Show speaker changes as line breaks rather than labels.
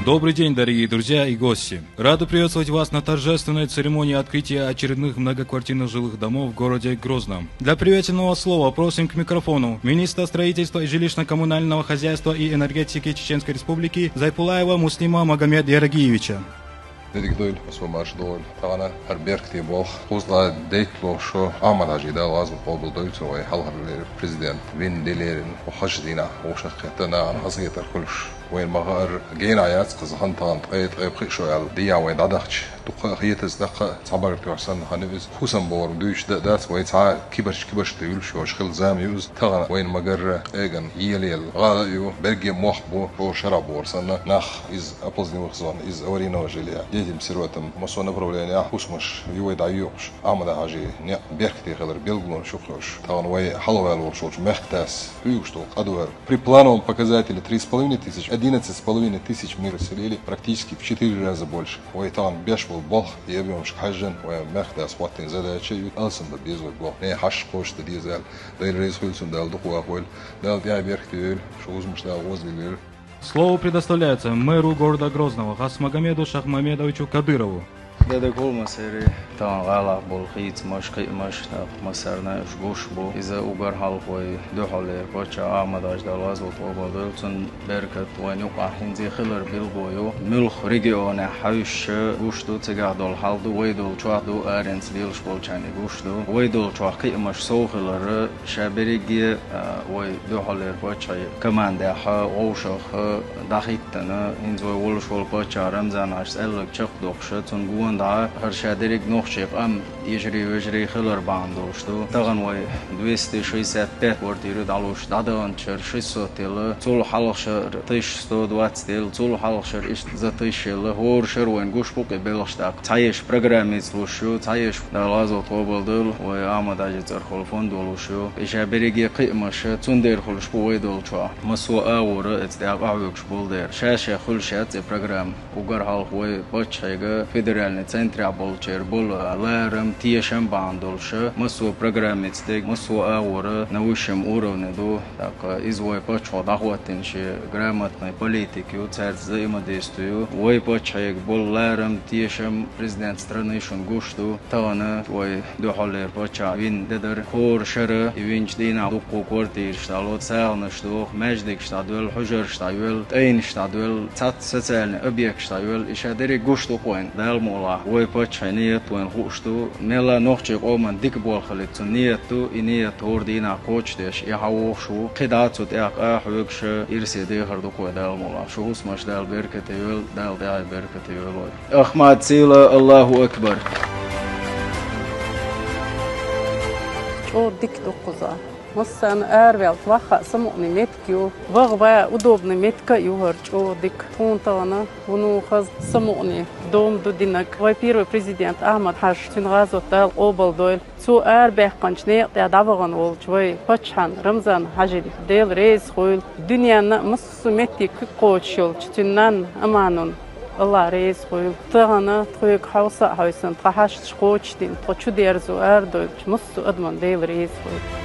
Добрый день, дорогие друзья и гости! Рады приветствовать вас на торжественной церемонии открытия очередных многоквартирных жилых домов в городе Грозном. Для приветственного слова просим к микрофону министра строительства и жилищно-коммунального хозяйства и энергетики Чеченской Республики Зайпулаева Муслима Магомед Ярагиевича.
Дедикдойль, посвомаш доль, тагана харберкти бол, хузла дейтло шо амадажи да лазм побл дойлцовай халхарлер президент вин делерин وخشدينا وشقتنا حزيتر كلش وين مغار جينا ياتس قزهن طان قيب شوال ديا وين دادخش تقيت ازدق صبر توسن خنفز خصم بور دوش دات وين تا كبرش تيول شو شخل زام يوز تغن وين مغر ايغن يليل غايو برجي موخبو بو شرابور سنه نخ از ابوزني وخزون از اورينو جليا ديتم سيروتم مسو نبروبلينيا خصمش يويد عيوش امدا حاجي ني بيركتي خلر بيلغلون شوخوش تغن وي حلوال ورشوش مختاس يوشتو قدوار при плановом показателе 3,5 тысяч 11,5 тысяч мы расселили практически в 4 раза больше. Уайтан беш был бог, ебем шхажен, уаймехда сватин задача, ют алсен да безой бог. Не хаш кош да дизел, да и рейс хульсун дал духуа хуль, дал я берхтюль, шузмуш да возлилюль.
Слово предоставляется мэру города Грозного Хасмагомеду Шахмамедовичу Кадырову.
Дедек холмасери тан гала бол хит машки машта масарна жгуш бо из угар халхой дохале бача амадаж далаз вот обадылцун беркат ваню ахинзи хилер билбою мулх региона хауш гушту цегадол халду вейдол чуаду аренс лилш болчани гушту вейдол чуахи маш сохилер шабериги вей дохале бача команда ха оушах дахиттана инзой волшвол бача рамзан аш элк чак дохшат цун гуан دا هر شادريك نوخشيق يجري ويجري خلر باندوشتو تغن وي 265 ورتيرو دالوش دادان شر 600 تيل طول حلقشر 120 تيل طول حلقشر ايش زاتيشل هور شر وين گوش بوق بلشتاق تايش برنامج لوشو تايش دالازو توبلدل وي اماداج ترخل فوندولوشو ايشابريگي قيمش تندير خلش بوي دولچوا مسو اور اتداق اوكش بولدر شاشه خلشات برنامج угар хал وي بچيگه فيدرالني центре болчер бол ларам тиешем бандолше масу программистик масу аура на высшем уровне до так извой почо дахватинше грамотной политики уцар взаимодействию ой почаек бол ларам тиешем президент страны шунгушту тана ой дохалер поча вин дедер хор шара винчдина дуку квартир штало цална что междик штадвел хужер штавел тейн штадвел цат социальный объект штавел ишадери гушту коин далмола وي باتشانيت وين خوشتو نلا نوخشي قومن ديك بول خليتو نيتو إنيت توردينا كوتش ديش يحوشو قداتو تياق آحوكش إرسي ديخر دوكو دال مولا شو اسمش دال بركة يول دال داي بركة يول أحمد سيلا الله أكبر
شو ديك دوكوزا مثلا أربعة واحد سمعني متكيو وغبا удобно метка югарчо дик фунтана внухаз самони дом дудинак во-первых президент Ахмад Хаш Тинразов дал обалдойл цу арбех канчне даваган ол чвай пачхан Рамзан Хажи дел рейс хойл дуньяна муссуметик кочол чтиннан аманун الله رئيس خوي تغنا تخويك حوصة حويسن تحش شقوش دين تخشو ديرزو أردو مصو أدمن ديل رئيس خوي